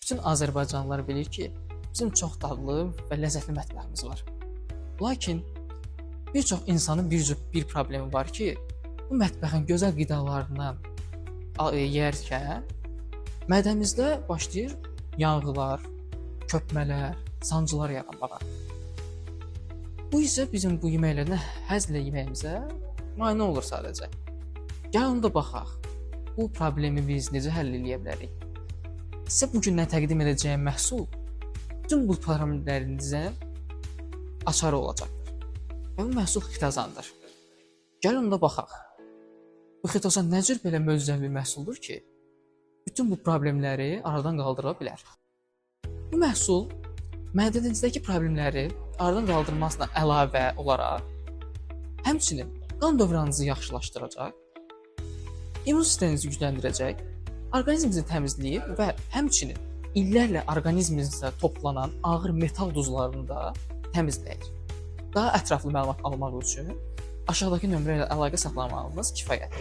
Bütün Azərbaycanlılar bilir ki, bizim çox dadlı və ləzzətli mətbəximiz var. Lakin bir çox insanın bir problemi var ki, bu mətbəxin gözəl qidalarından yeyərkən mədəmizdə başlayır yanğılar, köpmələr, sancılar yaranmağa. Bu isə bizim bu yeməklərdən həzz yeməyimizə mane olur sadəcə. Gəlin onda baxaq. Bu problemi biz necə həll edə bilərik? Sizə bu gündən təqdim edəcəyim məhsul bütün bu problemlərinizin açarı olacaqdır. Və bu məhsul xitazandır. Gəlin onda baxaq. Bu xitazan nə cür belə möcüzəvi bir məhsuldur ki, bütün bu problemləri aradan qaldıra bilər. Bu məhsul mədənizdəki problemləri aradan qaldırmasına əlavə olaraq həmçinin qan dövranınızı yaxşılaşdıracaq, immun sisteminizi gücləndirəcək, orqanizminizi təmizləyir və həmçinin illərlə orqanizminizdə toplanan ağır metal duzlarını da təmizləyir. Daha ətraflı məlumat almaq üçün aşağıdakı nömrə ilə əlaqə saxlamağınız kifayətdir.